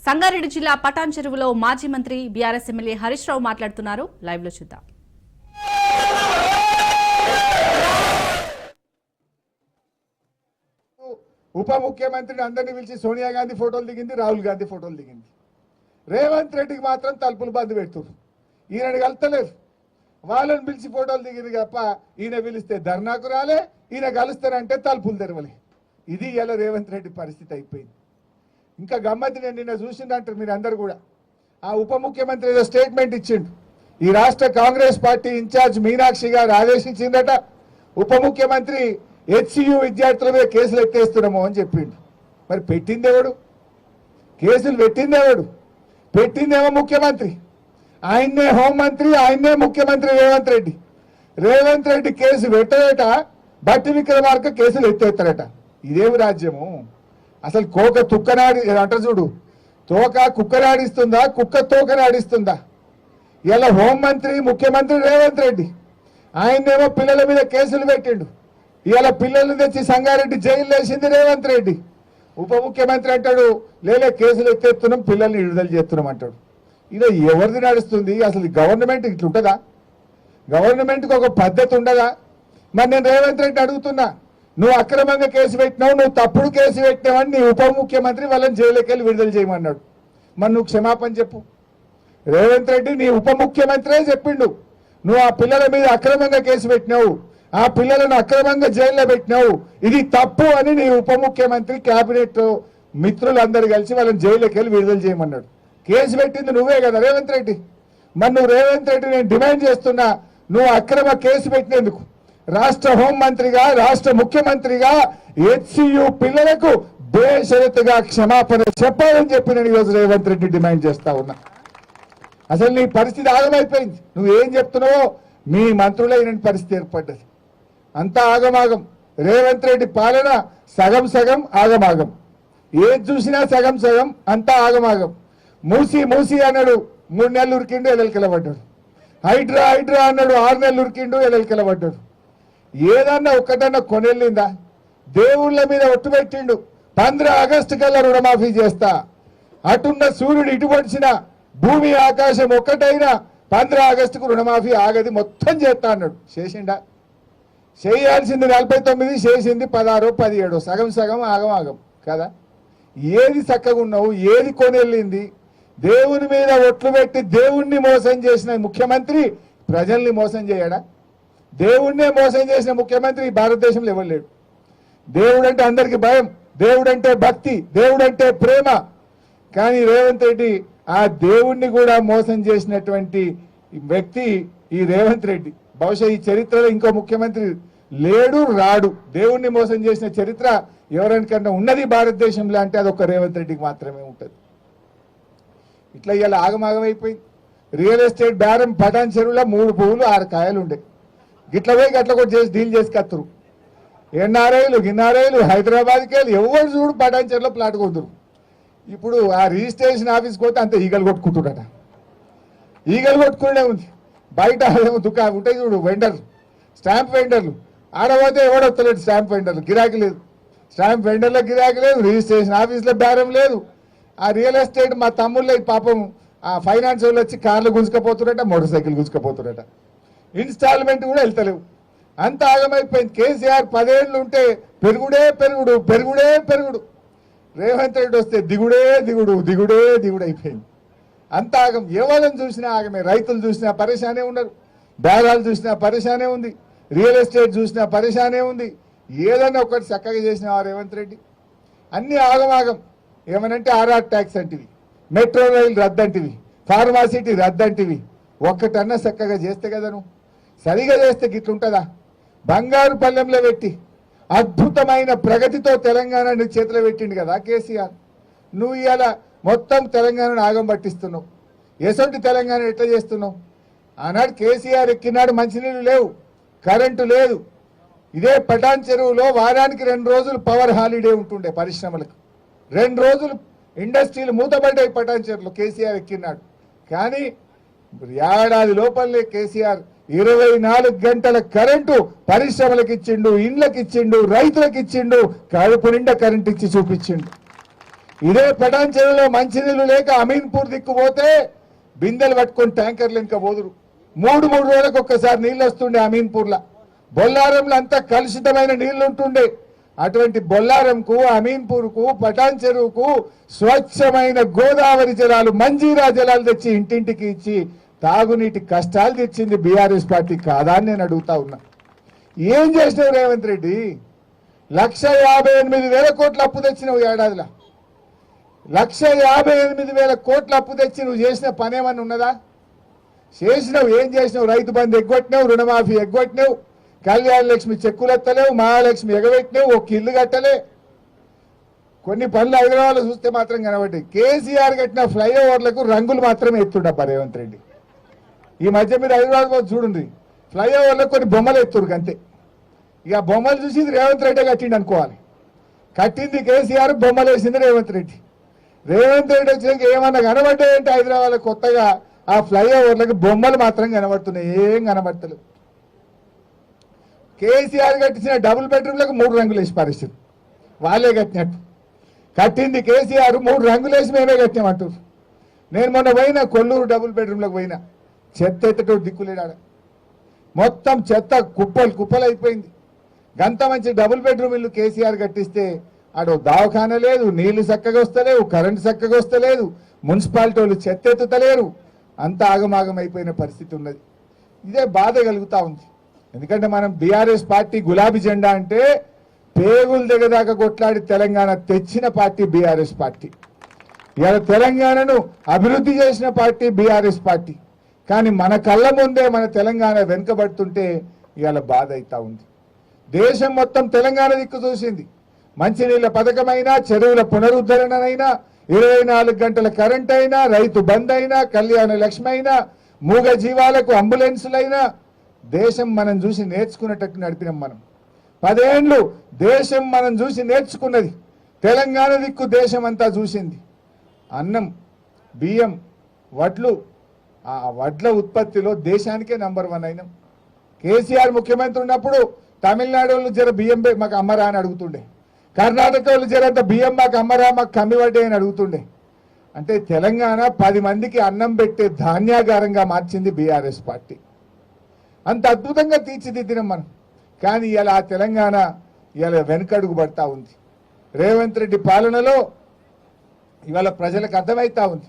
సంగారెడ్డి జిల్లా పటాన్ చెరువులో మాజీ మంత్రి బీఆర్ఎస్ ఎమ్మెల్యే హరీష్ రావు మాట్లాడుతున్నారు. లైవ్ లో చూద్దాం. ఉప ముఖ్యమంత్రిని అందరినీ పిలిచి సోనియా గాంధీ ఫోటోలు దిగింది, రాహుల్ గాంధీ ఫోటోలు దిగింది. రేవంత్ రెడ్డికి మాత్రం తలుపులు బంద్ పెడుతున్నారు. ఈయన కలుస్తలేరు. వాళ్ళని పిలిచి ఫోటోలు దిగింది తప్ప ఈయన పిలిస్తే ధర్నాకు రాలే, ఈయన కలుస్తారంటే తలుపులు తెరవలే. ఇది ఇలా రేవంత్ రెడ్డి పరిస్థితి అయిపోయింది. ఇంకా గమ్మతి నేను నిన్న చూసిందంటారు మీరు అందరు కూడా. ఆ ఉప ముఖ్యమంత్రి ఏదో స్టేట్మెంట్ ఇచ్చిండు. ఈ రాష్ట్ర కాంగ్రెస్ పార్టీ ఇన్ఛార్జ్ మీనాక్షి గారు ఆదేశించిందట, ఉప ముఖ్యమంత్రి హెచ్సియు విద్యార్థుల మీద కేసులు ఎత్తేస్తున్నాము అని చెప్పిండు. మరి పెట్టిందేవాడు? కేసులు పెట్టిందేవాడు? పెట్టిందేమో ముఖ్యమంత్రి. ఆయన్నే హోంమంత్రి, ఆయన్నే ముఖ్యమంత్రి రేవంత్ రెడ్డి. రేవంత్ రెడ్డి కేసు పెట్టలేట, బట్టి విక్రమార్క కేసులు ఎత్తేస్తారట. ఇదేమి రాజ్యము? అసలు కోక తుక్కనాడి అంట చూడు, తోక కుక్కనాడిస్తుందా, కుక్క తోకనాడిస్తుందా? ఇలా హోంమంత్రి ముఖ్యమంత్రి రేవంత్ రెడ్డి, ఆయన్నేమో పిల్లల మీద కేసులు పెట్టిండు. ఇవాళ పిల్లల్ని తెచ్చి సంగారెడ్డి జైలు వేసింది రేవంత్ రెడ్డి. ఉప ముఖ్యమంత్రి అంటాడు లేలే కేసులు ఎత్తేస్తున్నాం, పిల్లల్ని విడుదల చేస్తున్నాం అంటాడు. ఇది ఎవరిది నడుస్తుంది? అసలు గవర్నమెంట్ ఇట్లుంటుందా? గవర్నమెంట్కి ఒక పద్ధతి ఉండదా? మరి నేను రేవంత్ రెడ్డి అడుగుతున్నా, నువ్వు అక్రమంగా కేసు పెట్టినావు, నువ్వు తప్పుడు కేసు పెట్టినావని నీ ఉప ముఖ్యమంత్రి వాళ్ళని జైలుకి వెళ్ళి విడుదల చేయమన్నాడు. మరి నువ్వు క్షమాపణ చెప్పు. రేవంత్ రెడ్డి నీ ఉప ముఖ్యమంత్రే చెప్పిండు, నువ్వు ఆ పిల్లల మీద అక్రమంగా కేసు పెట్టినావు, ఆ పిల్లలను అక్రమంగా జైల్లో పెట్టినావు, ఇది తప్పు అని నీ ఉప ముఖ్యమంత్రి క్యాబినెట్ మిత్రులందరూ కలిసి వాళ్ళని జైలుకి వెళ్ళి విడుదల చేయమన్నాడు. కేసు పెట్టింది నువ్వే కదా రేవంత్ రెడ్డి. మరి నువ్వు రేవంత్ రెడ్డి నేను డిమాండ్ చేస్తున్నా, నువ్వు అక్రమ కేసు పెట్టినందుకు రాష్ట్ర హోంమంత్రిగా, రాష్ట్ర ముఖ్యమంత్రిగా హెచ్సియు పిల్లలకు బేషరతుగా క్షమాపణ చెప్పాలని చెప్పి నేను ఈరోజు రేవంత్ రెడ్డి డిమాండ్ చేస్తా ఉన్నా. అసలు నీ పరిస్థితి ఆగమైపోయింది. నువ్వేం చెప్తున్నావో మీ మంత్రులైన పరిస్థితి ఏర్పడ్డది. అంతా ఆగమాగం. రేవంత్ రెడ్డి పాలన సగం సగం ఆగమాగం. ఏది చూసినా సగం సగం, అంతా ఆగమాగం. మూసి మూసి అన్నాడు, 3 నెలలు ఉరికిండు, ఎలెలకెలబడ్డాడు. హైడ్రా హైడ్రా అన్నాడు, 6 నెలలు ఉరికిండు, ఎలెలకెలబడ్డాడు. ఏదన్నా ఒక్కటన్నా కొనెళ్ళిందా? దేవుళ్ళ మీద ఒట్టు పెట్టిండు, 15 ఆగస్టు కల్లా రుణమాఫీ చేస్తా. అటున్న సూర్యుడు ఇటు పొడిచిన, భూమి ఆకాశం ఒక్కటైనా 15 ఆగస్టుకు రుణమాఫీ ఆగది, మొత్తం చేస్తా అన్నాడు. చేసిండా? చేయాల్సింది 49, చేసింది 16, 17. సగం సగం ఆగమాగం కదా. ఏది చక్కగా ఉన్నావు? ఏది కొనెళ్ళింది? దేవుని మీద ఒట్లు పెట్టి దేవుణ్ణి మోసం చేసిన ముఖ్యమంత్రి ప్రజల్ని మోసం చేయడా? దేవుణ్ణే మోసం చేసిన ముఖ్యమంత్రి భారతదేశంలో ఎవరు లేడు. దేవుడు అంటే అందరికీ భయం, దేవుడంటే భక్తి, దేవుడంటే ప్రేమ. కానీ రేవంత్ రెడ్డి ఆ దేవుణ్ణి కూడా మోసం చేసినటువంటి వ్యక్తి ఈ రేవంత్ రెడ్డి. బహుశా ఈ చరిత్రలో ఇంకో ముఖ్యమంత్రి లేడు, రాడు. దేవుణ్ణి మోసం చేసిన చరిత్ర ఎవరికన్నా ఉన్నది భారతదేశంలో అంటే అది ఒక రేవంత్ రెడ్డికి మాత్రమే ఉంటుంది. ఇట్లా ఇలా ఆగమాగమైపోయింది. రియల్ ఎస్టేట్ బేరం పటాన్ చెరువులో 3 పువ్వులు 6 కాయలు ఉండే. గిట్ల పోయి గట్ల కూడా చేసి డీల్ చేసి కత్తురు. ఎన్ఆర్ఐలు గిన్ఆర్ఐలు హైదరాబాద్కి వెళ్ళి ఎవరు చూడు పటాన్ చెరువులో ప్లాట్ కొందరు. ఇప్పుడు ఆ రిజిస్ట్రేషన్ ఆఫీస్కి పోతే అంత ఈగలు కొట్టుకుంటున్నాడ. ఈగలు కొట్టుకునే ఉంది. బయట దుకాణం ఉంటాయి చూడు, వెండర్లు, స్టాంప్ వెండర్లు, ఆడపోతే ఎవడొస్తలేడు. స్టాంప్ వెండర్లు గిరాకీ లేదు, స్టాంప్ వెండర్లో గిరాకీ లేదు, రిజిస్ట్రేషన్ ఆఫీస్లో బేరం లేదు. ఆ రియల్ ఎస్టేట్ మా తమ్ముళ్ళే పాపం ఆ ఫైనాన్స్ వాళ్ళు వచ్చి కార్లు గుంజుకపోతున్నట, మోటార్ సైకిల్ గుంజుకపోతున్నట, ఇన్స్టాల్మెంట్ కూడా వెళ్తలేవు. అంత ఆగమైపోయింది. కేసీఆర్ 10 ఏళ్ళు ఉంటే పెరుగుడే పెరుగుడు, పెరుగుడే పెరుగుడు. రేవంత్ రెడ్డి వస్తే దిగుడే దిగుడు, దిగుడే దిగుడు అయిపోయింది. అంత ఆగం. ఎవరిని చూసినా ఆగమే. రైతులు చూసినా పరేషానే ఉన్నారు, బేరాలు చూసినా పరేషానే ఉంది, రియల్ ఎస్టేట్ చూసినా పరేషానే ఉంది. ఏదన్నా ఒకటి చక్కగా చేసిన రేవంత్ రెడ్డి. అన్ని ఆగమాగం. ఏమనంటే ఆర్ఆర్ ట్యాక్స్ అంటివి, మెట్రో రైలు రద్దంటివి, ఫార్మాసిటీ రద్దంటివి. ఒక్కటన్నా చక్కగా చేస్తే కదా. నువ్వు సరిగా చేస్తే గిట్లుంటుందా? బంగారు పల్లెంలో పెట్టి అద్భుతమైన ప్రగతితో తెలంగాణని చేతిలో పెట్టిండు కదా కేసీఆర్. నువ్వు ఇవాళ మొత్తం తెలంగాణను ఆగం పట్టిస్తున్నావు. ఎసొంటి తెలంగాణ ఎట్లా చేస్తున్నావు? ఆనాడు కేసీఆర్ ఎక్కినాడు మంచినీళ్ళు లేవు, కరెంటు లేదు. ఇదే పటాన్ చెరువులో వారానికి 2 రోజులు పవర్ హాలిడే ఉంటుండే పరిశ్రమలకు. 2 రోజులు ఇండస్ట్రీలు మూతపడ్డాయి పటాన్ చెరువులో కేసీఆర్ ఎక్కినాడు. కానీ ఏడాది లోపలే కేసీఆర్ 24 గంటల కరెంటు పరిశ్రమలకు ఇచ్చిండు, ఇండ్లకు ఇచ్చిండు, రైతులకు ఇచ్చిండు, కడుపు నిండా కరెంట్ ఇచ్చి చూపించిండు. ఇదే పటాన్ చెరువులో మంచినీళ్ళు లేక అమీన్పూర్ దిక్కుపోతే బిందెలు పట్టుకొని ట్యాంకర్లు ఇంకా పోదురు. మూడు రోజులకు ఒక్కసారి నీళ్ళు వస్తుండే అమీన్పూర్లో. బొల్లారంలో అంతా కలుషితమైన నీళ్లు ఉంటుండే. అటువంటి బొల్లారంకు, అమీన్పూర్కు, పటాన్ చెరువుకు స్వచ్ఛమైన గోదావరి జలాలు, మంజీరా జలాలు తెచ్చి ఇంటింటికి ఇచ్చి తాగునీటి కష్టాలు తెచ్చింది బీఆర్ఎస్ పార్టీ కాదా అని నేను అడుగుతా ఉన్నా. ఏం చేసినావు రేవంత్ రెడ్డి? 1,58,000 కోట్ల అప్పు తెచ్చినావు ఏడాదిలో. 1,58,000 కోట్ల అప్పు తెచ్చి నువ్వు చేసిన పని ఏమన్నా ఉన్నదా? చేసినావు. ఏం చేసినావు? రైతు బంధు ఎగ్గొట్టినావు, రుణమాఫీ ఎగ్గొట్టినావు, కళ్యాణ లక్ష్మి చెక్కులు ఎత్తలేవు, మహాలక్ష్మి ఎగబెట్టినావు, ఒక ఇల్లు కట్టలే. కొన్ని పనులు హైదరాబాద్లో చూస్తే మాత్రం కనబడ్డాయి. కేసీఆర్ కట్టిన ఫ్లైఓవర్లకు రంగులు మాత్రమే ఎత్తుండప్ప రేవంత్ రెడ్డి. ఈ మధ్య మీరు హైదరాబాద్ చూడండి, ఫ్లైఓవర్లకు కొన్ని బొమ్మలు ఎత్తురు అంతే. ఇక బొమ్మలు చూసి రేవంత్ రెడ్డి కట్టిండి అనుకోవాలి. కట్టింది కేసీఆర్, బొమ్మలు వేసింది రేవంత్ రెడ్డి. రేవంత్ రెడ్డి వచ్చినాక ఏమన్నా కనబడ్డాయంటే హైదరాబాద్లో కొత్తగా ఆ ఫ్లైఓవర్లకు బొమ్మలు మాత్రం కనబడుతున్నాయి, ఏం కనబడతలేవు. కేసీఆర్ కట్టించిన డబుల్ బెడ్రూమ్లకు 3 రంగులు వేసి పరిస్థితి వాళ్ళే కట్టినట్టు. కట్టింది కేసీఆర్, 3 రంగులు వేసి మేమే కట్టినామంటారు. నేను మొన్న పోయినా కొల్లూరు డబుల్ బెడ్రూమ్లకు పోయినా, చెత్త ఎత్తటో దిక్కులేడాడ. మొత్తం చెత్త కుప్పలు అయిపోయింది. గంత మంచి డబుల్ బెడ్రూమ్ ఇల్లు కేసీఆర్ కట్టిస్తే ఆడో దవాఖాన లేదు, నీళ్లు చక్కగా వస్తలేవు, కరెంటు చక్కగా వస్తలేదు, మున్సిపాలిటీ వాళ్ళు చెత్త ఎత్తుతలేరు, అంత ఆగమాగం అయిపోయిన పరిస్థితి ఉన్నది. ఇదే బాధ కలుగుతూ ఉంది. ఎందుకంటే మనం బీఆర్ఎస్ పార్టీ గులాబీ జెండా అంటే పేగుల దగ్గర దాకా కొట్లాడి తెలంగాణ తెచ్చిన పార్టీ బీఆర్ఎస్ పార్టీ. ఇవాళ తెలంగాణను అభివృద్ధి చేసిన పార్టీ బీఆర్ఎస్ పార్టీ. కానీ మన కళ్ళ ముందే మన తెలంగాణ వెనుకబడుతుంటే ఇవాళ బాధ అవుతా ఉంది. దేశం మొత్తం తెలంగాణ దిక్కు చూసింది. మంచినీళ్ళ పథకమైనా, చెరువుల పునరుద్ధరణనైనా, 24 గంటల కరెంట్ అయినా, రైతు బంద్ అయినా, కళ్యాణ లక్ష్మి అయినా, మూగ జీవాలకు అంబులెన్సులైనా దేశం మనం చూసి నేర్చుకున్నట్టు నడిపినాం. మనం 10 ఏళ్ళు దేశం మనం చూసి నేర్చుకున్నది. తెలంగాణ దిక్కు దేశం అంతా చూసింది. అన్నం, బియ్యం, వడ్లు, ఆ వడ్ల ఉత్పత్తిలో దేశానికే నంబర్ 1 అయినాం. కేసీఆర్ ముఖ్యమంత్రి ఉన్నప్పుడు తమిళనాడు వాళ్ళు జర బియ్యం మాకు అమ్మరా అని అడుగుతుండే, కర్ణాటక వాళ్ళు జరంత బియ్యం మాకు అమ్మరా, మాకు కమ్మివడ్డే అని అడుగుతుండే. అంటే తెలంగాణ 10 మందికి అన్నం పెట్టే ధాన్యాగారంగా మార్చింది బీఆర్ఎస్ పార్టీ. అంత అద్భుతంగా తీర్చిదిద్దినాం మనం. కానీ ఇలా ఆ తెలంగాణ ఇలా వెనుకడుగు పడతా ఉంది. రేవంత్ రెడ్డి పాలనలో ఇవాళ ప్రజలకు అర్థమవుతా ఉంది.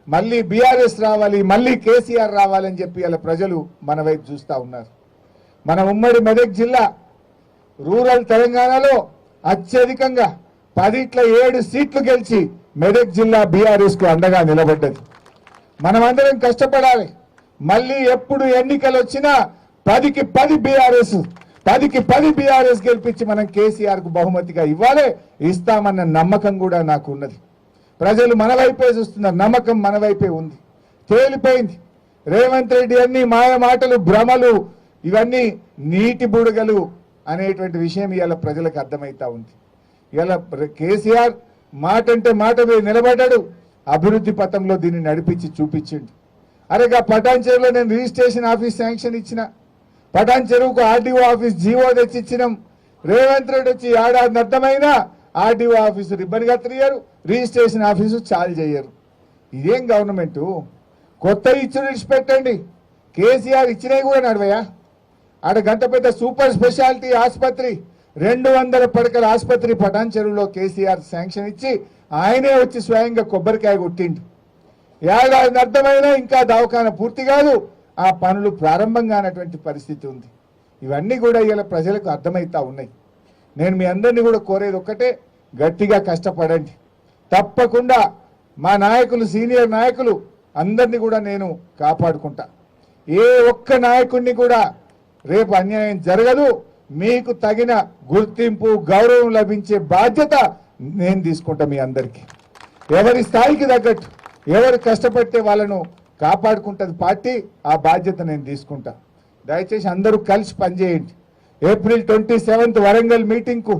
మళ్ళీ బీఆర్ఎస్ రావాలి, మళ్ళీ కేసీఆర్ రావాలని చెప్పి ఇలా ప్రజలు మన వైపు చూస్తూ ఉన్నారు. మన ఉమ్మడి మెదక్ జిల్లా రూరల్ తెలంగాణలో అత్యధికంగా 7 సీట్లు గెలిచి మెదక్ జిల్లా బీఆర్ఎస్కు అండగా నిలబడ్డది. మనమందరం కష్టపడాలి. మళ్ళీ ఎప్పుడు ఎన్నికలు వచ్చినా 10కి 10 బీఆర్ఎస్ గెలిపించి మనం కేసీఆర్కు బహుమతిగా ఇవ్వాలి, ఇస్తామన్న నమ్మకం కూడా నాకు ఉన్నది. ప్రజలు మన వైపే చూస్తున్నారు, నమ్మకం మన వైపే ఉంది. తేలిపోయింది. రేవంత్ రెడ్డి అన్ని మాయ మాటలు, భ్రమలు, ఇవన్నీ నీటి బుడగలు అనేటువంటి విషయం ఇవాళ ప్రజలకు అర్థమవుతా ఉంది. ఇవాళ కేసీఆర్ మాట అంటే మాట మీద నిలబడ్డాడు. అభివృద్ధి పథంలో దీన్ని నడిపించి చూపించిండు. అరేగా పటాన్ చెరువులో నేను రిజిస్ట్రేషన్ ఆఫీస్ శాంక్షన్ ఇచ్చిన, పటాన్ చెరువుకు ఆర్డీఓ ఆఫీస్ జీవో తెచ్చిచ్చినాం. రేవంత్ రెడ్డి వచ్చి ఏడాది అర్థమైనా ఆర్డీఓ ఆఫీసు రిబ్బన్ కత్తిరియరు, రిజిస్ట్రేషన్ ఆఫీసు చాలు చేయరు. ఇదేం గవర్నమెంటు? కొత్త ఇచ్చుడు విడిచిపెట్టండి. కేసీఆర్ ఇచ్చినవి కూడా నడవయా? ఆడ గంట పెద్ద సూపర్ స్పెషాలిటీ ఆసుపత్రి, 200 పడకల ఆసుపత్రి పటాన్ చెరువులో కేసీఆర్ శాంక్షన్ ఇచ్చి ఆయనే వచ్చి స్వయంగా కొబ్బరికాయ కొట్టిండు. ఏడాది అర్థమైనా ఇంకా దవాఖాన పూర్తి కాదు, ఆ పనులు ప్రారంభం కానటువంటి పరిస్థితి ఉంది. ఇవన్నీ కూడా ఇలా ప్రజలకు అర్థమవుతా ఉన్నాయి. నేను మీ అందరినీ కూడా కోరేది ఒక్కటే, గట్టిగా కష్టపడండి. తప్పకుండా మా నాయకులు, సీనియర్ నాయకులు అందరినీ కూడా నేను కాపాడుకుంటా. ఏ ఒక్క నాయకుడిని కూడా రేపు అన్యాయం జరగదు. మీకు తగిన గుర్తింపు, గౌరవం లభించే బాధ్యత నేను తీసుకుంటా. మీ అందరికీ ఎవరి స్థాయికి తగ్గట్టు ఎవరు కష్టపడితే వాళ్ళను కాపాడుకుంటుంది పార్టీ, ఆ బాధ్యత నేను తీసుకుంటా. దయచేసి అందరూ కలిసి పనిచేయండి. ఏప్రిల్ 27 వరంగల్ మీటింగ్కు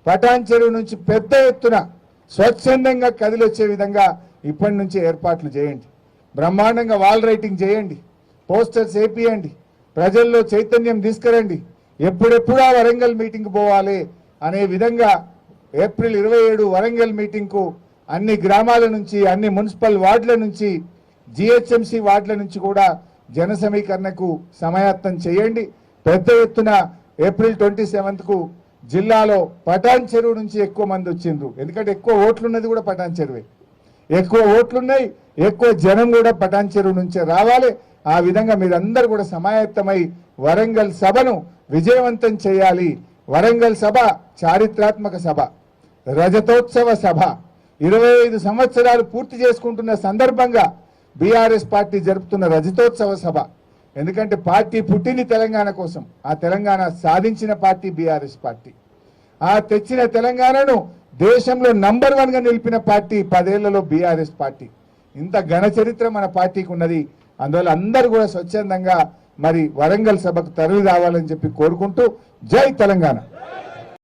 పటాన్ చెరువు నుంచి పెద్ద ఎత్తున స్వచ్ఛందంగా కదిలొచ్చే విధంగా ఇప్పటి నుంచి ఏర్పాట్లు చేయండి. బ్రహ్మాండంగా వాల్ రైటింగ్ చేయండి, పోస్టర్స్ వేపియండి, ప్రజల్లో చైతన్యం తీసుకురండి. ఎప్పుడెప్పుడు ఆ వరంగల్ మీటింగ్కి పోవాలి అనే విధంగా ఏప్రిల్ 27 వరంగల్ మీటింగ్కు అన్ని గ్రామాల నుంచి, అన్ని మున్సిపల్ వార్డుల నుంచి, జిహెచ్ఎంసి వార్డుల నుంచి కూడా జన సమీకరణకు సమాయత్తం చేయండి. పెద్ద ఎత్తున ఏప్రిల్ 27కు జిల్లాలో పటాన్ చెరువు నుంచి ఎక్కువ మంది వచ్చిండ్రు. ఎందుకంటే ఎక్కువ ఓట్లున్నది కూడా పటాన్ చెరువే. ఎక్కువ ఓట్లున్నాయి, ఎక్కువ జనం కూడా పటాన్ చెరువు నుంచే రావాలి. ఆ విధంగా మీరందరూ కూడా సమాయత్తమై వరంగల్ సభను విజయవంతం చేయాలి. వరంగల్ సభ చారిత్రాత్మక సభ, రజతోత్సవ సభ. 25 సంవత్సరాలు పూర్తి చేసుకుంటున్న సందర్భంగా బీఆర్ఎస్ పార్టీ జరుపుతున్న రజతోత్సవ సభ. ఎందుకంటే పార్టీ పుట్టింది తెలంగాణ కోసం, ఆ తెలంగాణ సాధించిన పార్టీ బీఆర్ఎస్ పార్టీ. ఆ తెచ్చిన తెలంగాణను దేశంలో నంబర్ 1గా నిలిపిన పార్టీ 10 ఏళ్లలో బీఆర్ఎస్ పార్టీ. ఇంత ఘన చరిత్ర మన పార్టీకి ఉన్నది. అందువల్ల అందరూ కూడా స్వచ్ఛందంగా మరి వరంగల్ సభకు తరలి రావాలని చెప్పి కోరుకుంటూ జై తెలంగాణ.